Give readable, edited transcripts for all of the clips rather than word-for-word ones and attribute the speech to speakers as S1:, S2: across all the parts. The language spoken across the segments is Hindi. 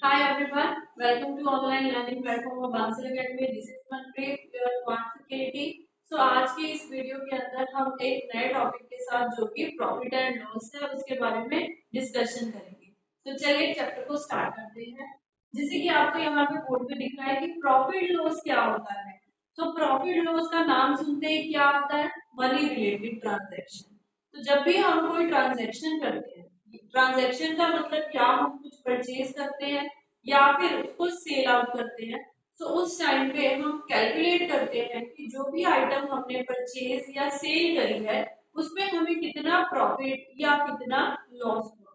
S1: Hi everyone, welcome to online learning platform of Bansal Academy. This is Manpreet, your quantity. So आज की इस वीडियो के अंदर हम एक नए टॉपिक के साथ जो कि प्रॉफिट एंड लॉस है उसके बारे में डिस्कशन करेंगे। तो चलिए चैप्टर को स्टार्ट करते हैं। जैसे कि आपको यहाँ पे बोर्ड पे दिख रहा है कि प्रॉफिट लॉस क्या होता है। तो प्रॉफिट लॉस का नाम सुनते ही क्या होता है? Money related transaction. तो जब भी हम कोई ट्रांजेक्शन करते हैं, ट्रांजेक्शन का मतलब क्या, हम कुछ परचेज करते हैं या फिर उसको सेल आउट करते हैं, तो उस टाइम पे हम कैलकुलेट करते हैं कि जो भी आइटम हमने परचेज या सेल करी है उसमें हमें कितना प्रॉफिट या कितना लॉस हुआ।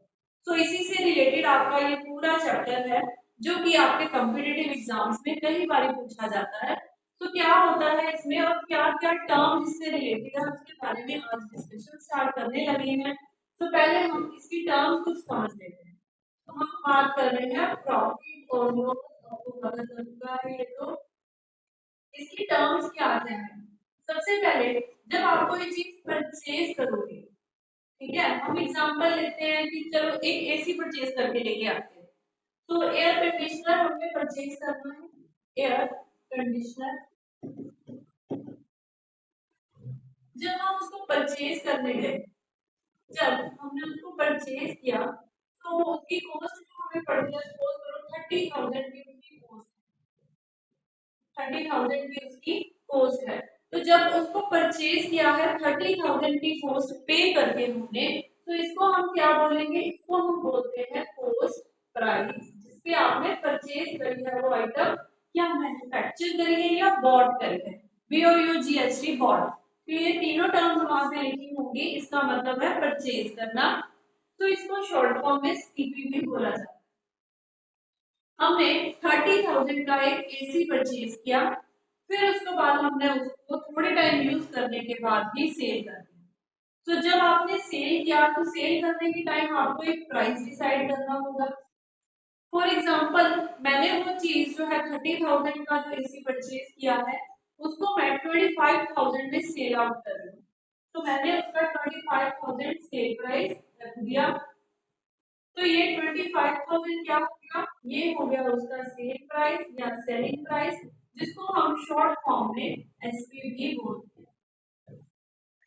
S1: तो इसी से रिलेटेड आपका ये पूरा चैप्टर है जो कि आपके कॉम्पिटिटिव एग्जाम्स में कई बार पूछा जाता है। तो क्या होता है इसमें और क्या क्या टर्म इससे रिलेटेड है उसके बारे में आज डिस्कशन स्टार्ट करने लगे हैं। तो पहले हम इसकी टर्म कुछ समझ लेते हैं। तो हम बात कर रहे हैं प्रॉफिट और लॉस। आपको पता चल चुका है ये तो। इसकी टर्म्स क्या आते हैं? सबसे पहले जब आप कोई चीज परचेज करोगे, ठीक है, हम एग्जांपल लेते हैं कि चलो एक एसी परचेज करके लेके आते हैं। तो एयर कंडीशनर हमें परचेज करना है, एयर कंडीशनर। जब हम उसको परचेज करने गए, जब हमने उसको परचेज किया तो उसकी कॉस्ट जो हमें पड़ती है, सपोज करो 30,000 की उसकी कॉस्ट, 30,000 की उसकी कॉस्ट है। तो जब उसको परचेज किया है 30,000 की कॉस्ट पे करके हमने, तो इसको हम क्या बोलेंगे? इसको हम बोलते हैं कॉस्ट प्राइस, जिससे आपने परचेज करी है वो आइटम, या मैन्युफैक्चर करी है या बॉट करी है, BOUGHT बॉट। तो ये तीनों टर्म्स वहां पे लिखी होंगी, इसका मतलब है परचेज करना। तो इसको शॉर्ट फॉर्म में सीपी भी बोला जाता है। हमने 30,000 का एक एसी परचेज किया, फिर उसके बाद हमने उसको थोड़े टाइम यूज करने के बाद ही सेल कर दिया। तो जब आपने सेल किया तो सेल करने के टाइम आपको एक प्राइस डिसाइड करना होगा। फॉर एग्जाम्पल, मैंने वो चीज जो है 30,000 का जो एसी परचेज किया है उसको मैं 25,000 में सेल आउट कर रही हूँ। तो मैंने उसका 25,000 सेल प्राइस रख दिया। तो ये 25,000 क्या हो गया? ये हो गया उसका सेल प्राइस या सेलिंग प्राइस, जिसको हम शॉर्ट फॉर्म में एसपी भी बोलते हैं।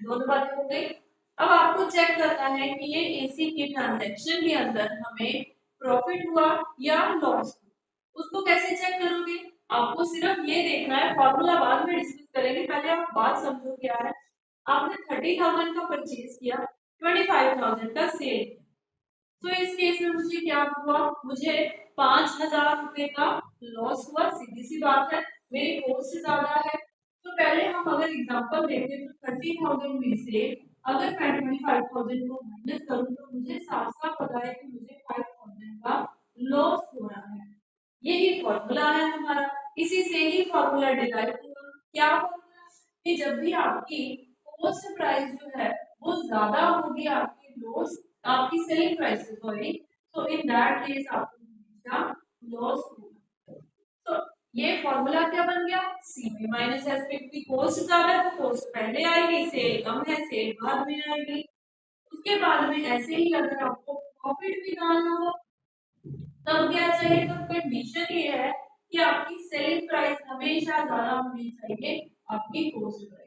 S1: दोनों बातें हो गई। अब आपको चेक करना है कि ये एसी की ट्रांजैक्शन के अंदर हमें प्रॉफिट हुआ या लॉस हुआ। उसको कैसे चेक करोगे? आपको सिर्फ ये देखना है, फॉर्मूला बाद में डिस्कस करेंगे, पहले आप बात समझो क्या है। आपने 30,000 का परचेज किया, 25,000 का सेल किया। तो इस केस में मुझे क्या हुआ? मुझे 5,000 रुपए का लॉस हुआ। सीधी सी बात है, मेरी कॉस्ट ज्यादा है। तो पहले हम अगर एग्जांपल देखें तो 30,000 में से अगर मैं 25,000 को माइनस करूं तो मुझे साफ साफ पता है कि मुझे 5,000 का लॉस हो रहा है। यही फॉर्मूला है हमारा। इसी से ही फॉर्मूला डिराइव हुआ। क्या फॉर्मूला? कि जब भी आपकी कॉस्ट प्राइस जो है वो ज्यादा होगी आपकी लॉस, आपकी सेलिंग प्राइस सॉरी, तो इन दैट केस आपको हमेशा लॉस होगा। तो ये फॉर्मूला क्या बन गया? सीपी माइनस एसपी की कॉस्ट ज्यादा है तो कॉस्ट पहले आएगी, सेल कम है सेल बाद में आएगी। उसके बाद में ऐसे ही अगर आपको प्रॉफिट निकालना हो तब क्या चाहिए? तो कंडीशन ये है कि आपकी सेलिंग प्राइस हमेशा ज्यादा होनी चाहिए आपकी कॉस्ट प्राइस।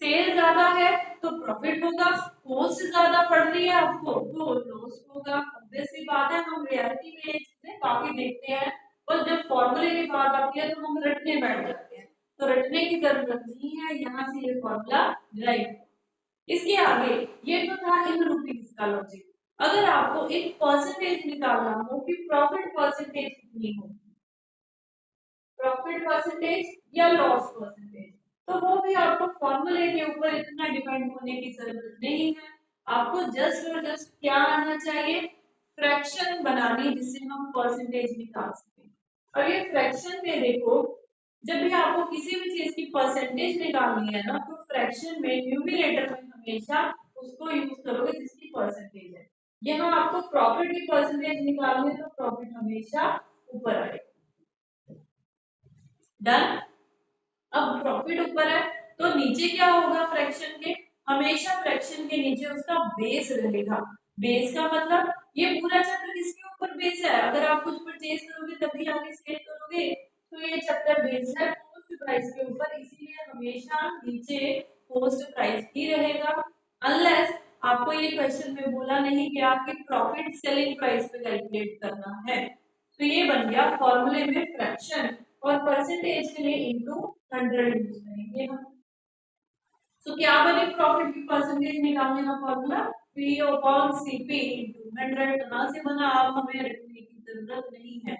S1: सेल ज्यादा है तो प्रॉफिट होगा, कॉस्ट ज्यादा पड़ रही है आपको तो लॉस होगा। ऑब्वियस सी बात है, हम रियलिटी में ये चीजें काफी देखते हैं, और जब फॉर्मूले की बात आती है तो हम रटने बैठ जाते हैं। तो रटने की जरूरत नहीं है, यहाँ से ये फॉर्मूला राइट। इसके आगे ये तो था इन रुपीज का लॉजिक। अगर आपको एक परसेंटेज निकालना हो कि प्रॉफिट परसेंटेज कितनी हो, प्रॉफिट परसेंटेज या लॉस परसेंटेज, तो वो भी आपको फॉर्मूले के ऊपर इतना डिपेंड होने की जरूरत नहीं है। आपको जस्ट और जस्ट क्या आना चाहिए? फ्रैक्शन बनानी, जिससे हम परसेंटेज निकाल सकें। और ये फ्रैक्शन में देखो, जब भी आपको किसी भी चीज की परसेंटेज निकालनी है ना, तो फ्रैक्शन में न्यूमरेटर में हमेशा उसको यूज करोगे जिसकी परसेंटेज है। यहाँ आपको प्रॉफिट की परसेंटेज निकालनी है तो प्रॉफिट हमेशा ऊपर आएगा। डन। अब प्रॉफिट ऊपर है तो नीचे क्या होगा फ्रैक्शन के? हमेशा फ्रैक्शन के नीचे उसका बेस रहेगा। बेस का मतलब ये पूरा चैप्टर किसके ऊपर बेस है? अगर आप कुछ परचेज करोगे तभी आगे सेल करोगे, तो ये चैप्टर बेस है पोस्ट प्राइस के ऊपर, इसीलिए हमेशा नीचे पोस्ट प्राइस ही रहेगा, अनलेस आपको ये क्वेश्चन में बोला नहीं कि आपकी प्रॉफिट सेलिंग प्राइस पे कैलकुलेट करना है। तो ये बन गया फॉर्मूले में फ्रैक्शन, और परसेंटेज के लिए इनटू 100 यूज करेंगे हम। तो क्या बने प्रॉफिट की परसेंटेज निकालने का formula P upon CP into 100। कहाँ से बना, आप हमें रखने की जरूरत नहीं है।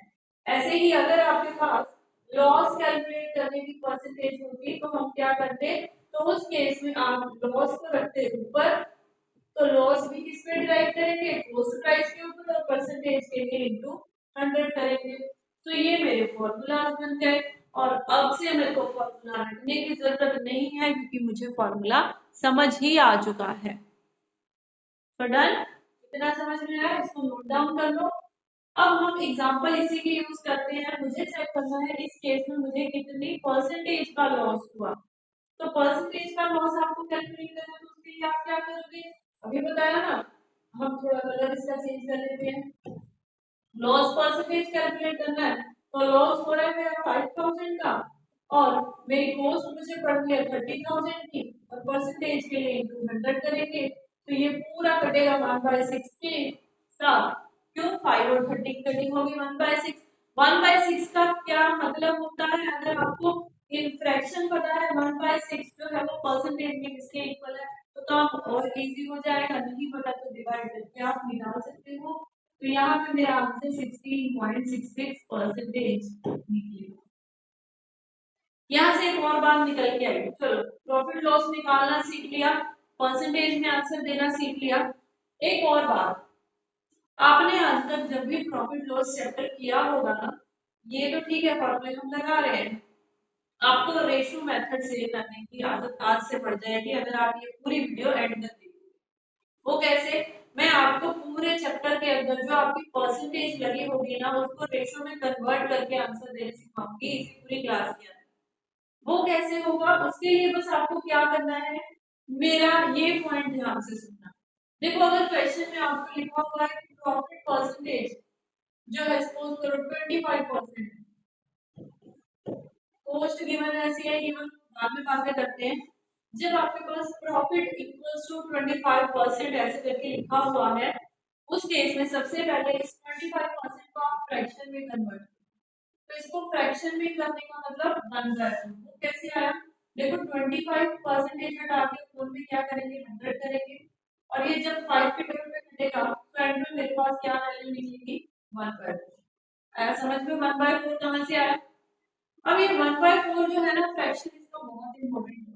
S1: ऐसे ही अगर आपके पास लॉस कैलकुलेट करने की परसेंटेज होती तो हम क्या करते, तो उस केस में आप लॉस को रखते ऊपर, तो लॉस भी किस पे डिराइव करेंगे, कॉस्ट प्राइस के ऊपर, और परसेंटेज के लिए इनटू 100 करेंगे। तो ये मेरे फॉर्मूला बन गए, और अब से मेरे को फॉर्मूला रखने की जरूरत नहीं है क्योंकि मुझे फॉर्मूला समझ ही आ चुका है। तो डन, इतना समझ में आया, इसको नोट डाउन कर लो। अब हम एग्जांपल इसी के यूज करते हैं, मुझे चेक करना है इस केस में मुझे कितनी परसेंटेज का लॉस हुआ। तो परसेंटेज का लॉस आपको कैलकुलेट करना है, तो उसके लिए आप क्या करोगे, अभी बताया ना, हम थोड़ा कलर इसका चेंज कर लेते हैं। लॉस परसेंटेज कैलकुलेट करना है, तो लॉस हो रहा है मेरा 5000 का, और मेरी कॉस्ट मुझे पड़ गई 30000 की, और परसेंटेज के लिए इनटू 100 करेंगे, तो ये पूरा कटेगा 1/6 के साथ। क्यों, 5 और 30 की कटिंग होगी 1/6। 1/6 का क्या मतलब होता है, अगर आपको इन फ्रैक्शन पता है 1/6 जो है वो परसेंटेज में किसके इक्वल है, तो काम और इजी हो जाएगा, नहीं पता तो डिवाइड करके आप निकाल सकते हो। तो यहाँ पे मेरा आंसर 16.66 परसेंटेज निकलेगा। यहाँ से एक और बात निकल के आई, चलो प्रॉफिट लॉस निकालना सीख लिया, परसेंटेज में आंसर देना सीख लिया। एक और बात, आपने आज तक जब भी प्रॉफिट लॉस चैप्टर किया होगा ना, ये तो ठीक है फॉर्मूले हम लगा रहे हैं, आपको रेशियो मेथड से करने की आदत आज से पड़ जाएगी अगर आप ये पूरी वीडियो एंड तक देखोगे। वो कैसे, मैं आपको पूरे चैप्टर के अंदर जो आपकी परसेंटेज लगी होगी ना, उसको रेशियो में कन्वर्ट करके आंसर देने सिखाऊंगी इसी पूरी क्लास के अंदर। वो कैसे होगा, उसके लिए बस आपको क्या करना है, मेरा ये पॉइंट ध्यान से सुनना। देखो अगर क्वेश्चन में आपको लिखा हुआ है कि प्रॉफिट परसेंटेज जो है सपोज करो 25%, कॉस्ट गिवन ऐसी है, गिवन बाद में बातें करते हैं। जब आपके पास प्रॉफिट इक्वल्स टू 25% ऐसे करके लिखा हुआ है, उस केस में सबसे पहले इस 25% को आप फ्रैक्शन में कन्वर्ट, तो इसको फ्रैक्शन में करने का मतलब 1/4। वो कैसे आया, देखो 25% हटा के फोर में क्या करेंगे, 100 करेंगे, और ये जब 5 के टेबल पे घटेगा तो एंड में मेरे पास क्या वैल्यू निकलेगी, 1/4। आया समझ में, 1/4 कहाँ से आया। अब ये 1/4 जो है ना फ्रैक्शन, इसका बहुत इंपॉर्टेंट है।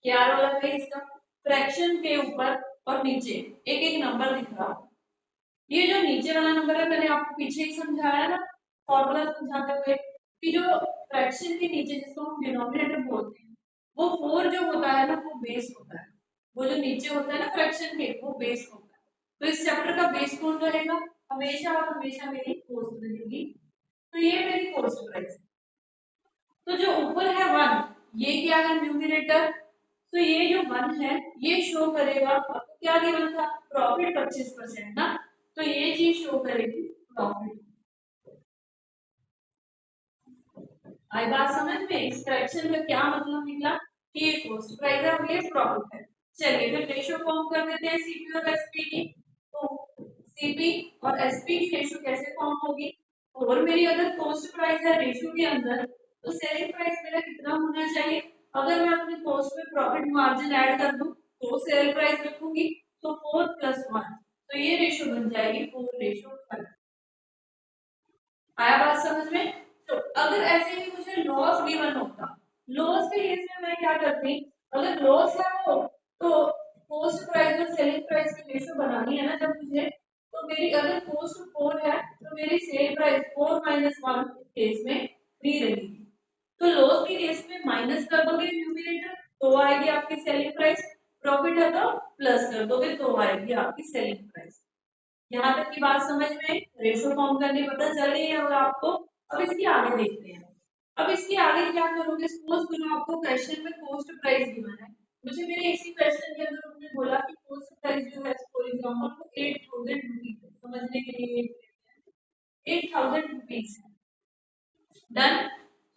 S1: क्या रोल है इसका, फ्रैक्शन के ऊपर और नीचे एक एक नंबर दिख रहा है। ये जो नीचे वाला नंबर है, मैंने आपको पीछे ही समझाया ना फॉर्मूला समझाते हुए, कि जो फ्रैक्शन के नीचे जिसको हम डिनोमिनेटर बोलते हैं, वो 4 जो होता है ना वो बेस होता है। वो जो नीचे होता है ना फ्रैक्शन के, वो बेस होता है। तो इस चैप्टर का बेस कौन रहेगा, हमेशा और हमेशा मेरी कॉस्ट रहेगी। तो ये मेरी कॉस्ट प्राइस। तो जो ऊपर है 1, ये क्या है, न्यूमिनेटर। तो ये जो 1 है ये शो करेगा, आपको क्या गिवन था, प्रॉफिट 25% ना, तो ये चीज शो करेगी प्रॉफिट। आई बात समझ में, इस फ्रैक्शन का क्या मतलब निकला, कि ये कॉस्ट प्राइस है और ये प्रॉफिट है। चलिए फिर रेशियो फॉर्म कर देते हैं सीपी और एसपी की। तो सीपी और एसपी की रेशियो कैसे फॉर्म होगी, और मेरी अगर कॉस्ट प्राइस है रेशियो के अंदर, तो सेलिंग प्राइस मेरा कितना होना चाहिए। अगर मैं अपने कॉस्ट में प्रॉफिट मार्जिन ऐड कर दूं तो सेल प्राइस रखूंगी, तो 4 + 1, तो ये रेशियो बन जाएगी 4:5। आया बात समझ में। तो अगर ऐसे ही मुझे लॉस गिवन होता, लॉस के केस में मैं क्या करती, अगर लॉस है वो, तो कॉस्ट प्राइस और सेलिंग प्राइस की रेशियो बनानी है ना जब मुझे, तो मेरी अगर कॉस्ट 4 है तो मेरी सेल प्राइस 4 - 1 केस में 3 रहेगी। तो लॉस के केस में माइनस कर दोगे न्यूमरेटर, तो आएगी आपकी सेलिंग प्राइस, प्रॉफिट है तो प्लस कर दोगे तो आएगी आपकी सेलिंग प्राइस। यहाँ तक की बात समझ में, रेशो फॉर्म करने पता चल गई है और आपको। अब इसके आगे देखते हैं, अब इसके आगे क्या करोगे, सपोज करो आपको क्वेश्चन में कॉस्ट प्राइस गिवन है, मुझे मेरे इसी क्वेश्चन के अंदर उन्होंने बोला कि कोस्ट प्राइस जो है फॉर एग्जाम्पल वो 8,000 रुपीज है, समझने के लिए 8,000 रुपीज है। डन।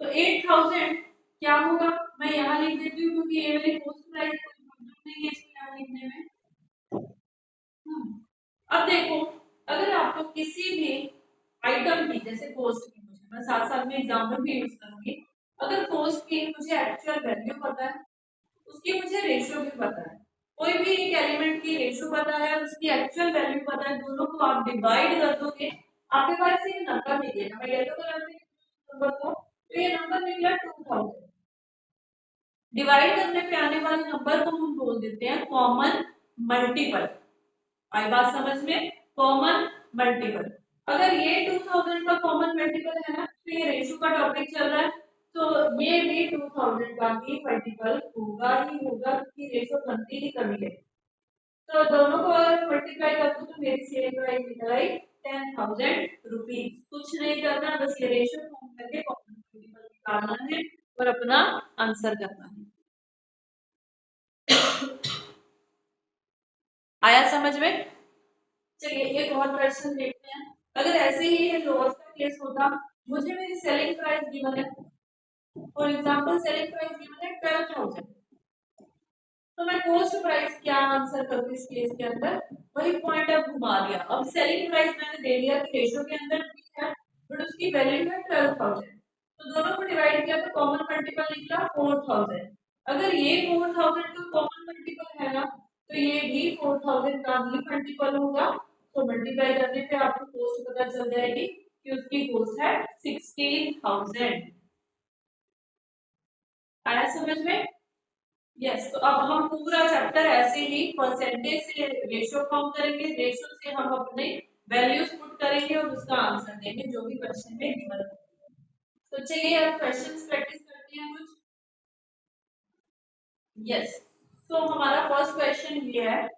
S1: तो 8,000 क्या होगा, मैं यहाँ लिख देती हूँ क्योंकि ये वाली कोस्ट प्राइस कोई प्रॉब्लम नहीं है इसको यहाँ लिखने में। अब देखो, अगर आपको किसी भी आइटम की जैसे कोस्ट की, मुझे मैं साथ साथ में एग्जाम्पल भी यूज करूंगी, अगर कोस्ट की मुझे एक्चुअल वैल्यू पता है, उसकी मुझे रेशियो भी पता है, कोई भी एक एलिमेंट की रेशियो पता है, उसकी एक्चुअल वैल्यू पता है, दोनों को आप डिवाइड कर दोगे, आपके पास एक नंबर निकलेगा। मैं येलो कलर में नंबर को, तो ये नंबर निकला 2,000। डिवाइड करने पे आने वाले नंबर को हम बोल देते हैं कॉमन मल्टीपल। आई बात समझ में, कॉमन मल्टीपल। अगर ये 2000 का कॉमन मल्टीपल है ना, तो ये रेशियो का टॉपिक चल रहा है, तो ये भी 2000 का ही मल्टीपल होगा ही होगा, क्योंकि रेशियो बनती ही कभी है। तो दोनों को अगर मल्टीप्लाई कर दूं तो मेरी सेल प्राइस निकल आई 10,000 रुपीज। कुछ नहीं करना, बस ये रेशियो फॉर्म करके कॉमन मल्टीपल निकालना है और अपना आंसर करना है। आया समझ में? चलिए एक और क्वेश्चन देखते हैं। अगर ऐसे ही लॉस का केस होता, मुझे मेरी सेलिंग प्राइस गिवन है, for example selling price given है 12,000, तो मैं कॉस्ट प्राइस क्या आंसर करूँ इस केस के अंदर, वही पॉइंट अब घुमा दिया। अब सेलिंग प्राइस मैंने दे दिया कि रेशियो के अंदर ठीक है, बट उसकी वैल्यू है 12,000, तो दोनों को डिवाइड किया तो कॉमन मल्टीपल निकला 4,000। अगर ये 4,000 का कॉमन मल्टीपल है ना, तो ये भी 4,000 का ही मल्टीपल होगा, तो मल्टीप्लाई करने पे आपको कॉस्ट पता चल जाएगी कि उसकी कॉस्ट है 16,000। आया समझ में? यस। तो अब हम पूरा चैप्टर ऐसे ही परसेंटेज से रेशियो फॉर्म करेंगे, रेशियो से हम अपने वैल्यूज पुट करेंगे और उसका आंसर देंगे जो भी क्वेश्चन में गिवन है। तो चलिए अब क्वेश्चंस प्रैक्टिस करते हैं कुछ। यस। तो हमारा फर्स्ट क्वेश्चन ये है,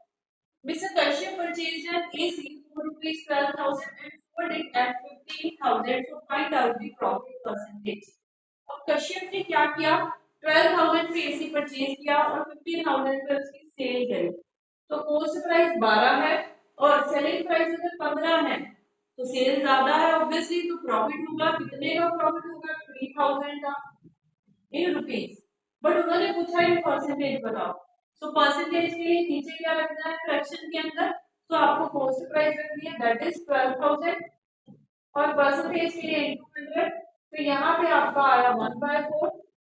S1: Mr. Kashyap purchased an AC for rupees 12,000 and sold it at 15,000 to find out the profit percentage. अब कश्यप ने क्या किया, 12,000 पे एसी परचेज किया और 15,000 पे उसकी सेल करी, तो कॉस्ट प्राइस 12 है और सेलिंग प्राइस अगर 15 है, तो सेल ज्यादा है ऑब्वियसली, तो प्रॉफिट होगा कितने का, प्रॉफिट होगा 3,000 का इन रुपीज। बट उन्होंने पूछा इन परसेंटेज बताओ, तो परसेंटेज के लिए नीचे क्या रखना है फ्रैक्शन के अंदर, तो आपको कॉस्ट प्राइस रखनी है दैट इज 12,000 और परसेंटेज के लिए इनटू 100, तो यहाँ पे आपका आया 1/4।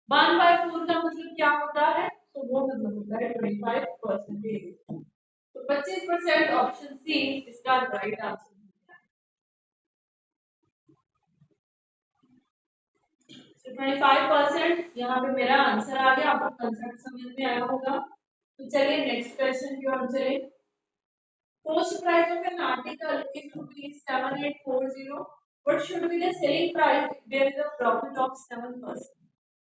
S1: 1/4 का मतलब क्या होता है, तो वो मतलब होता है 25%। तो 25% ऑप्शन सी इसका राइट आंसर है। तो 25% यहाँ पे मेरा आंसर आ गया, आपको कंसेप्ट समझ में आया होगा। तो चलिए नेक्स्ट क्वेश्चन की ओर चले। Cost price of an article is rupees 7,840. What should be the selling price if there is a profit of 7%?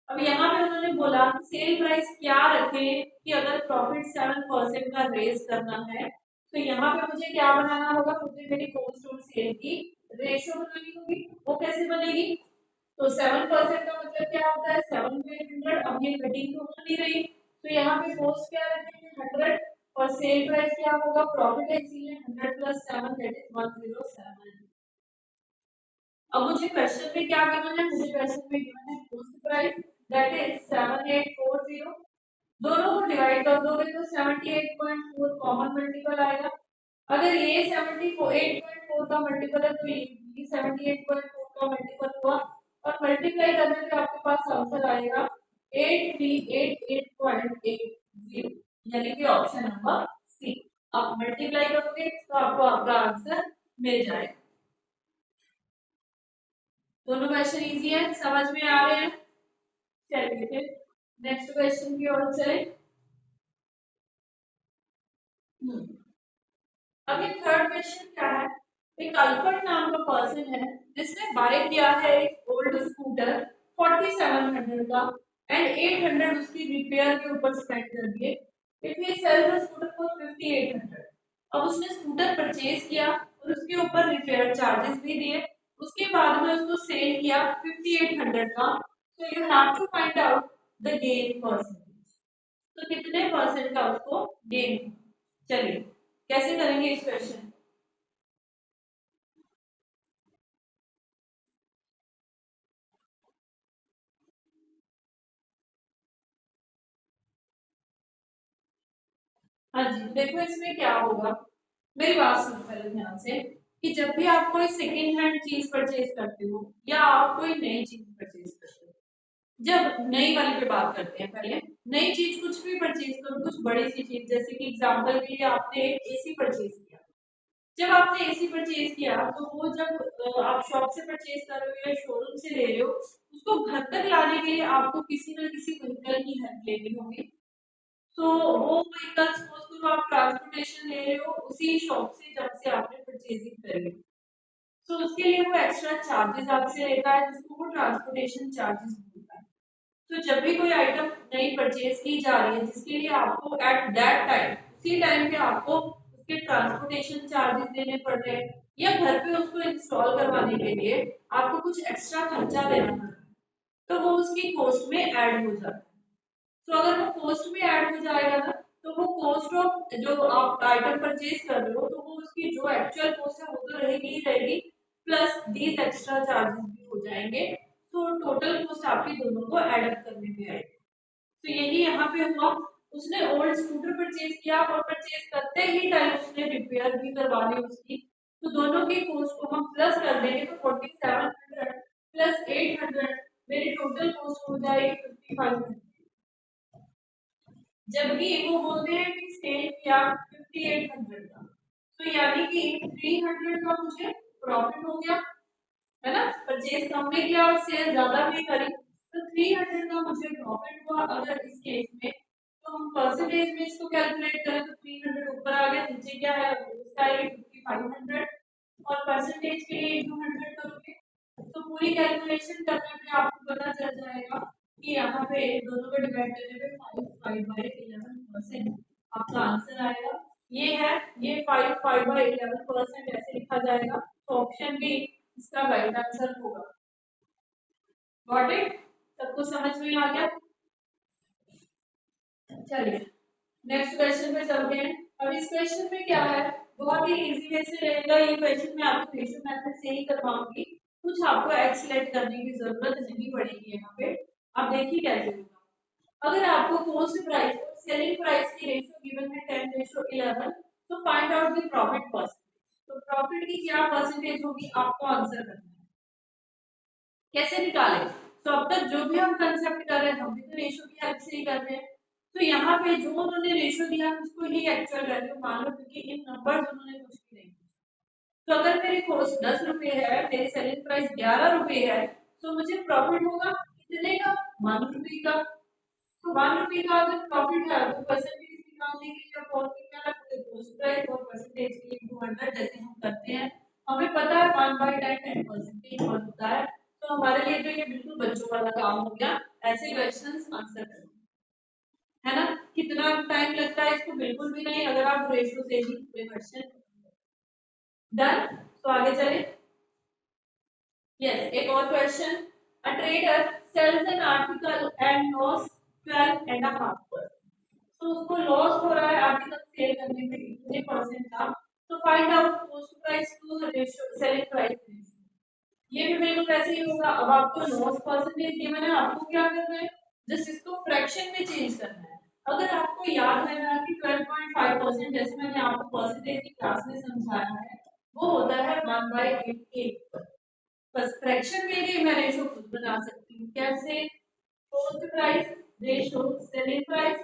S1: अब यहाँ पे उन्होंने बोला सेल प्राइस क्या रखे कि अगर प्रॉफिट 7% का रेस करना है, तो यहाँ पे मुझे क्या बनाना होगा, मुझे मेरी कॉस्ट और सेल की रेशियो बनानी होगी। वो कैसे बनेगी, तो 7% का मतलब क्या होता है 7 पे 100, अब ये कटिंग तो हो नहीं रही, तो यहाँ पे कॉस्ट क्या रखेंगे 100 और सेल प्राइस क्या होगा, प्रॉफिट है इसीलिए 100 प्लस 7 दैट इज 107। अब मुझे क्वेश्चन में क्या गिवन है, मुझे क्वेश्चन में गिवन है कॉस्ट प्राइस दैट इज 7840, दोनों को डिवाइड कर दोगे तो 78.4 कॉमन मल्टीपल आएगा। अगर ये 78.4 का मल्टीपल है तो ये 78.4 का मल्टीपल हुआ और मल्टीप्लाई करने पे आपके पास आंसर आएगा 8388.80, यानी कि ऑप्शन नंबर सी। आप मल्टीप्लाई करोगे तो आपको आपका आंसर मिल जाएगा। दोनों क्वेश्चन इजी है, समझ में आ रहे हैं? चलिए फिर नेक्स्ट क्वेश्चन की ओर चले। अब ये थर्ड क्वेश्चन क्या है, एक अल्फर्ड नाम का पर्सन है जिसने बाय किया है एक ओल्ड स्कूटर 4700 का एंड 800 उसकी रिपेयर के ऊपर स्पेंड कर दिए, it means sell the scooter for 5800। अब उसने स्कूटर परचेज किया और उसके ऊपर रिपेयर चार्जेस भी दिए, उसके बाद में उसको सेल किया 5800 का, so you have to find out the gain percentage। तो कितने परसेंट का उसको गेन। चलिए कैसे करेंगे इस क्वेश्चन। हाँ जी, देखो इसमें क्या होगा, मेरी बात सुनो पहले ध्यान से, कि जब भी आप कोई सेकेंड हैंड चीज परचेज करते हो या आप कोई नई चीज परचेज करते हो, जब नई वाली पे बात करते हैं पहले, नई चीज कुछ भी परचेज करो, कुछ बड़ी सी चीज, जैसे कि एग्जांपल के लिए आपने एक एसी परचेज किया। जब आपने एसी परचेज किया तो वो जब आप शॉप से परचेज कर रहे हो या शोरूम से ले रहे हो, उसको घर तक लाने के लिए आपको किसी न किसी व्हीकल की हेल्प लेनी होगी। तो वो व्हीकल सपोज करो आप ट्रांसपोर्टेशन ले रहे हो उसी शॉप से जब से आपने परचेजिंग करी, तो उसके लिए वो एक्स्ट्रा चार्जेस आपसे लेता है जिसको वो ट्रांसपोर्टेशन चार्जेस बोलता है। तो जब भी कोई आइटम नई परचेज की जा रही है जिसके लिए आपको एट दैट टाइम, उसी टाइम पे आपको उसके ट्रांसपोर्टेशन चार्जेस देने पड़ रहे हैं या घर पे उसको इंस्टॉल करवाने के लिए आपको कुछ एक्स्ट्रा खर्चा देना पड़ रहा है, तो वो उसकी कॉस्ट में ऐड हो जाता है। तो अगर वो कॉस्ट में ऐड हो जाएगा ना, तो वो कॉस्ट ऑफ जो आप आइटम परचेज कर रहे हो तो वो उसकी जो एक्चुअल कॉस्ट है वो तो रहेगी ही रहेगी, प्लस दीज एक्स्ट्रा चार्जेस भी हो जाएंगे, तो टोटल कॉस्ट आपकी दोनों को ऐड अप करने में आएगी। तो यही यहाँ पे हुआ, उसने ओल्ड स्कूटर परचेज किया और परचेज करते ही टाइम उसने रिपेयर भी करवा ली उसकी, तो दोनों की कॉस्ट को हम प्लस कर देंगे तो 4700 प्लस 800 मेरी टोटल कॉस्ट हो जाएगी 5500। जबकि वो बोलते हैं कि सेल किया 5800 का, तो यानी कि 300 का मुझे प्रॉफिट हो गया, है ना, परचेज कम में किया और सेल ज्यादा में करी, तो 300 का मुझे प्रॉफिट हुआ। अगर इस केस में तो हम परसेंटेज में इसको कैलकुलेट करें तो 300 ऊपर आ गया, नीचे क्या है उसका आएगी 5500, और परसेंटेज के लिए इंटू 100 करोगे तो पूरी कैलकुलेशन करने में आपको पता चल जाएगा कि यहाँ पे दोनों को डिवाइड करने पे 5/11% आपका आंसर आएगा। ये है, ये 5/11% ऐसे लिखा जाएगा, तो ऑप्शन बी इसका राइट आंसर होगा। गॉट इट, सबको समझ में आ गया। चलिए नेक्स्ट क्वेश्चन पे चलते हैं। अब इस क्वेश्चन में क्या है, बहुत ही इजी वे से रहेगा ये क्वेश्चन, मैं आपको रेशियो मेथड से ही करवाऊंगी, कुछ आपको एक्सलेट करने की जरूरत नहीं पड़ेगी यहाँ पे। आप देखिए कैसे होगा। अगर आपको कॉस्ट प्राइस और सेलिंग प्राइस की रेशियो गिवन है 10:11, तो find out the profit percentage. तो प्रॉफिट की क्या परसेंटेज होगी आपको आंसर करना है। कैसे निकाले, तो अब तक जो भी हम कंसेप्ट कर रहे हैं हम भी तो रेशियो की हेल्प से ही कर रहे हैं। तो यहाँ पे जो उन्होंने रेशियो दिया है उसको ही एक्चुअल वैल्यू मान लो, क्योंकि इन नंबर्स उन्होंने कुछ भी नहीं। तो अगर मेरी कॉस्ट 10 रुपए है, मेरी सेलिंग प्राइस 11 रुपए है, तो मुझे प्रॉफिट होगा कितने का, 1 रुपए का। तो 1 रुपए का अगर प्रॉफिट है तो परसेंटेज निकालने के लिए फॉर्मूला क्या लगता है, कॉस्ट प्राइस और परसेंटेज के लिए 200 जैसे हम करते हैं। हमें पता है 1/10 10% होता है, तो हमारे लिए तो ये बिल्कुल बच्चों वाला काम हो गया, ऐसे क्वेश्चंस आंसर करना, है ना। कितना टाइम लगता है इसको, बिल्कुल भी नहीं, अगर आप रेशियो से ही पूरे क्वेश्चन डन। तो आगे चले। यस, एक और question. A trader sells an article and loss 12.5%, तो उसको लॉस हो रहा है आर्टिकल सेल करने में कितने परसेंट का। तो find out cost price to ratio selling price ratio. ये भी बिल्कुल वैसे ही होगा। अब आपको लॉस परसेंटेज गिवन है, आपको क्या करना है, जस्ट इसको फ्रैक्शन में चेंज करना है। अगर आपको याद है ना कि 12.5% जैसे मैंने आपको परसेंटेज की क्लास में समझाया है, वो होता है 1/8। बस फ्रैक्शन में भी मैं रेशो खुद बना सकती हूँ, कैसे, cost price ratio selling price.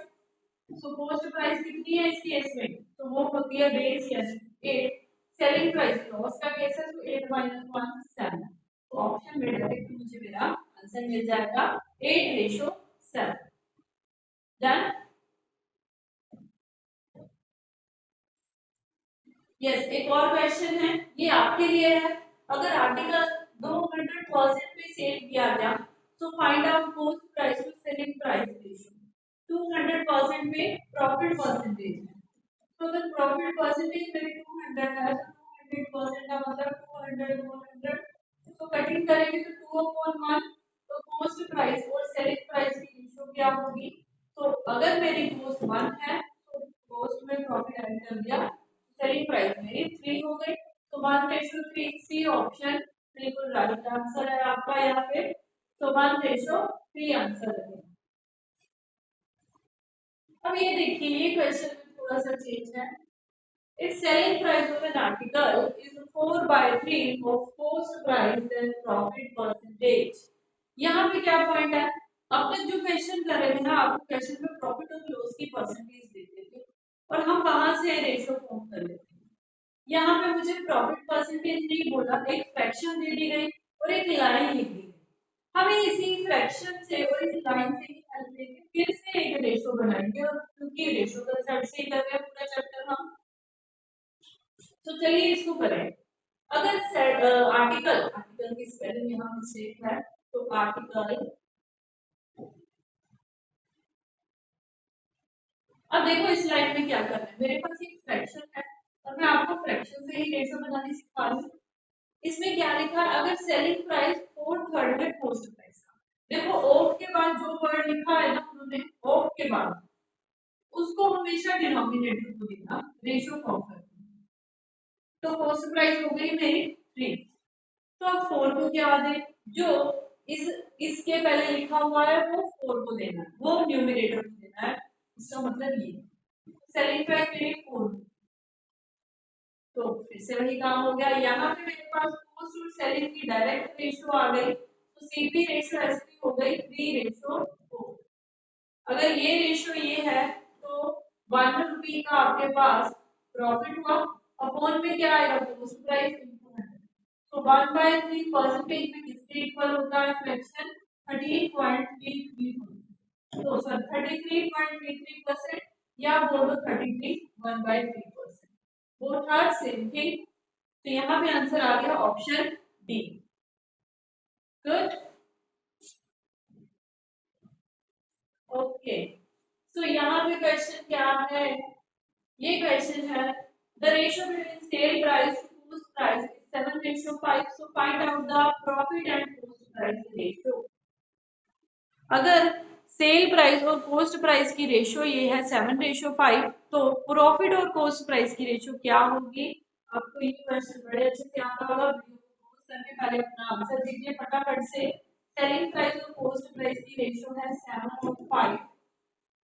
S1: So cost price कितनी है इस केस में, तो वो होती है बेस यानी 8, सेलिंग प्राइस लॉस का केस है तो 8 - 1 7, तो ऑप्शन में डायरेक्ट मुझे मेरा आंसर मिल जाएगा 8:7। डन। यस, एक और क्वेश्चन है, ये आपके लिए है। अगर आर्टिकल 200% पे सेल किया गया, तो find out cost price to selling price ratio. 200% पे प्रॉफिट परसेंटेज है, तो अगर प्रॉफिट परसेंटेज मेरी 200 है तो 200% का मतलब 200 100, तो कटिंग करेंगे तो 2/1, तो कॉस्ट प्राइस और सेलिंग प्राइस की रेशियो क्या होगी, तो अगर मेरी कॉस्ट 1 है तो कॉस्ट में प्रॉफिट ऐड कर दिया, सेलिंग प्राइस मेरी 3 हो गई, तो 1:3 सी ऑप्शन बिल्कुल राइट आंसर है आपका यहाँ पे। तो 1:3 आंसर है। अब ये देखिए, ये क्वेश्चन में थोड़ा सा चेंज है। If selling price of an article is 4/3 of cost price, then profit percentage. यहाँ पे क्या पॉइंट है? अब तक जो क्वेश्चन कर रहे थे ना, आपको क्वेश्चन में प्रॉफिट और लॉस की परसेंटेज देते थे और हम वहां से रेशो फॉर्म कर लेते हैं। यहाँ पे मुझे प्रॉफिट परसेंटेज नहीं बोला, एक फ्रैक्शन दे दी गई और एक लाइन लिख दी गई। हमें इसी फ्रैक्शन से और इस लाइन से ही हेल्प लेके फिर से एक रेशो बनाएंगे, और क्योंकि रेशो कंसेप्ट से ही कर रहे हैं पूरा चैप्टर हम, तो चलिए इसको करें। अगर आर्टिकल की स्पेलिंग यहाँ मिस्टेक है, तो आर्टिकल, अब देखो इस लाइन में क्या करना है, मेरे पास एक फ्रैक्शन है और मैं आपको फ्रैक्शन से ही रेशो बनाने सिखा रही हूँ। इसमें क्या लिखा है, अगर सेलिंग प्राइस 4/3 है कॉस्ट प्राइस का, देखो ऑफ के बाद जो वर्ड लिखा है ना उन्होंने, ऑफ के बाद उसको हमेशा डिनोमिनेटर को देना, रेशो फॉर्म करना। तो कॉस्ट प्राइस हो गई मेरी 3, तो अब 4 को क्या दे, जो इस इसके पहले लिखा हुआ है वो 4 को देना है, वो न्यूमरेटर को देना है। इसका मतलब ये सेलिंग प्राइस मेरी 4, तो फिर से वही काम हो गया। यहाँ पे मेरे पास कॉस्ट और सेलिंग की डायरेक्ट रेशियो आ गई, तो सीपी रेशियो एसपी हो गई 3:4। अगर ये रेशियो ये है तो 1 रुपये का आपके पास प्रॉफिट हुआ, अपॉन में क्या आएगा, कॉस्ट प्राइस इनटू 100। तो 1/3 परसेंटेज में किसके इक्वल होता है फ्रैक्शन, 13.33, तो सर 33.33%, या बोलो 33 1/3%, बोथ आर सेम थिंग। तो यहाँ पे आंसर आ गया option D. Good, okay. So यहाँ पे क्वेश्चन क्या है, ये क्वेश्चन है, the ratio between sale price to cost price is 7:5, so find out the profit and cost price ratio. अगर सेल प्राइस और कॉस्ट प्राइस की रेशियो ये है 7:5, तो प्रॉफिट और कॉस्ट प्राइस की रेशियो क्या होगी। आपको ये क्वेश्चन बड़े अच्छे से आता होगा, वीडियो को पॉज करके पहले अपना आंसर दीजिए फटाफट से। सेलिंग प्राइस और कॉस्ट प्राइस की रेशियो है 7:5,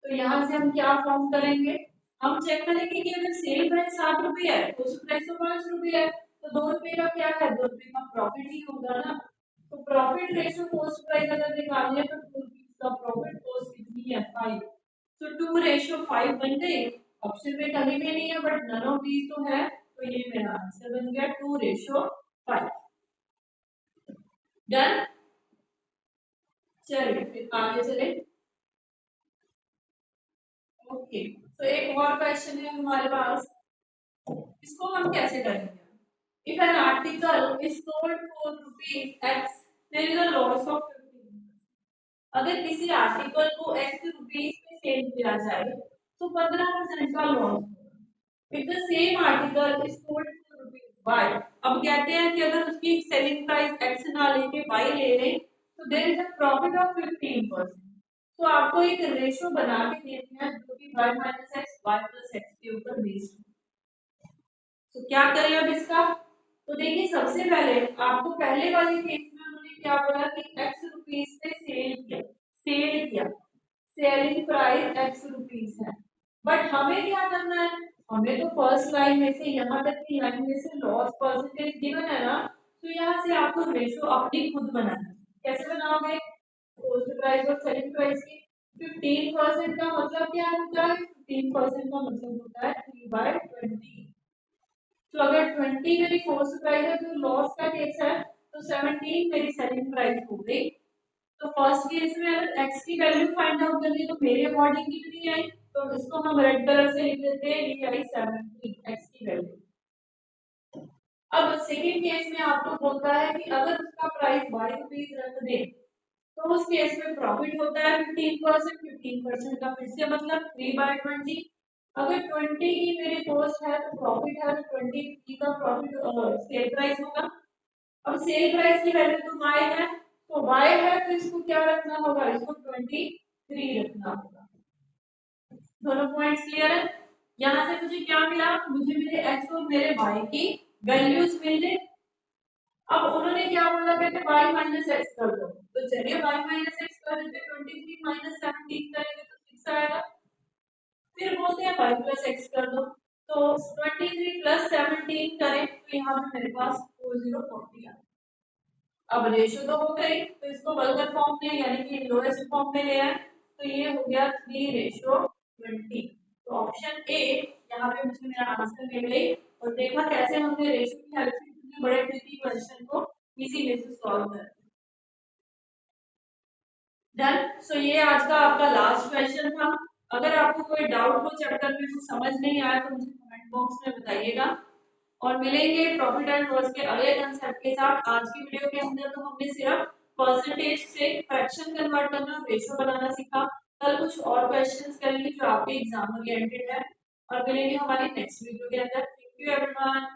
S1: तो यहाँ से हम क्या फॉर्म करेंगे, हम चेक करेंगे कि अगर सेल प्राइस 7 रुपये है, कॉस्ट प्राइस तो 5 रुपये है, तो 2 रुपये का क्या है, 2 रुपये का प्रॉफिट ही होगा ना। तो प्रॉफिट रेशियो कॉस्ट प्राइस अगर निकालने तो 2 रुपीस का प्रॉफिट, कॉस्ट कितनी है 5, तो 2:5 बन गई। ऑप्शन में कहीं भी नहीं है बट नन ऑफ दीज तो है, तो ये मेरा आंसर बन गया 2:5। डन, चलिए फिर आगे चले। ओके, तो एक और क्वेश्चन है हमारे पास, इसको हम कैसे करेंगे। If an article is sold for rupees X, there is a loss of 15। अगर किसी आर्टिकल को X रुपीस में सेल किया जाए तो 15% का लॉस होगा। If the same article is sold for rupees Y, अब कहते हैं कि अगर उसकी सेलिंग प्राइस X ना लेके Y ले लें तो there is a profit of 15%। तो आपको एक रेशियो बना के देना है जो कि y minus x y plus x के ऊपर बेस्ड है। तो क्या करें अब इसका, तो देखिए सबसे पहले आपको पहले वाले केस में उन्होंने क्या बोला कि x रुपीस से सेल किया, सेलिंग प्राइस x रुपीस है, बट हमें क्या करना है, हमें तो फर्स्ट लाइन में से यहाँ तक की लाइन में से लॉस परसेंटेज गिवन है ना, तो यहाँ से आपको रेशियो अपनी खुद बनाना है। कैसे बनाओगे, कॉस्ट प्राइस और सेलिंग प्राइस की 15% का मतलब क्या होता है, 15% का मतलब होता है 3/20। तो अगर 20 मेरी कॉस्ट प्राइस है तो लॉस का केस है, तो 17 मेरी सेलिंग प्राइस हो गई। तो फर्स्ट केस में अगर x की वैल्यू फाइंड आउट करनी है तो मेरे अकॉर्डिंग कितनी आई, तो इसको हम रेड कलर से लिख देते हैं, ये आई 17 x की वैल्यू। अब सेकंड केस में आपको बोलता है कि अगर उसका प्राइस ₹y रख दे तो उस केस में प्रॉफिट होता है 15%, 15% का फिर से मतलब 3/20। अगर 20 की मेरी कॉस्ट है तो प्रॉफिट है, तो 20 का प्रॉफिट सेल प्राइस होगा। अब सेल प्राइस की वैल्यू तो y है, तो y है तो इसको क्या रखना होगा, इसको 23 रखना होगा। दोनों पॉइंट्स क्लियर है। यहाँ से मुझे क्या मिला, मुझे मेरे x और मेरे y की वैल्यूज मिल गई। अब उन्होंने क्या बोला, कहते y माइनस एक्स कर दो, तो चलिए y माइनस एक्स कर देते, 23 माइनस 17 करेंगे तो 6 आएगा। फिर बोलते हैं y प्लस एक्स कर दो, तो 23 प्लस 17 करें तो यहाँ पे मेरे पास 4040 आ। अब रेशियो तो हो गई, तो इसको वल्गर फॉर्म में यानी कि लोएस्ट फॉर्म में ले आए, तो ये हो गया 3:20। तो ऑप्शन ए यहाँ पे मुझे मेरा आंसर मिल गई। और देखा कैसे हमने रेशियो की हेल्प से कितने बड़े ट्रिकी क्वेश्चन को इजी वे से सॉल्व कर। डन। सो ये आज का आपका लास्ट क्वेश्चन था। अगर आपको कोई डाउट हो चैप्टर में कुछ समझ नहीं आया तो मुझे कमेंट बॉक्स में बताइएगा। और मिलेंगे प्रॉफिट एंड लॉस के अगले कंसेप्ट के साथ। आज की वीडियो के अंदर तो हमने सिर्फ परसेंटेज से फ्रैक्शन कन्वर्ट करना, रेशियो बनाना सीखा। कल कुछ और क्वेश्चंस करेंगे जो आपके एग्जाम ओरिएंटेड है। और मिलेंगे हमारी नेक्स्ट वीडियो के अंदर। Thank you everyone.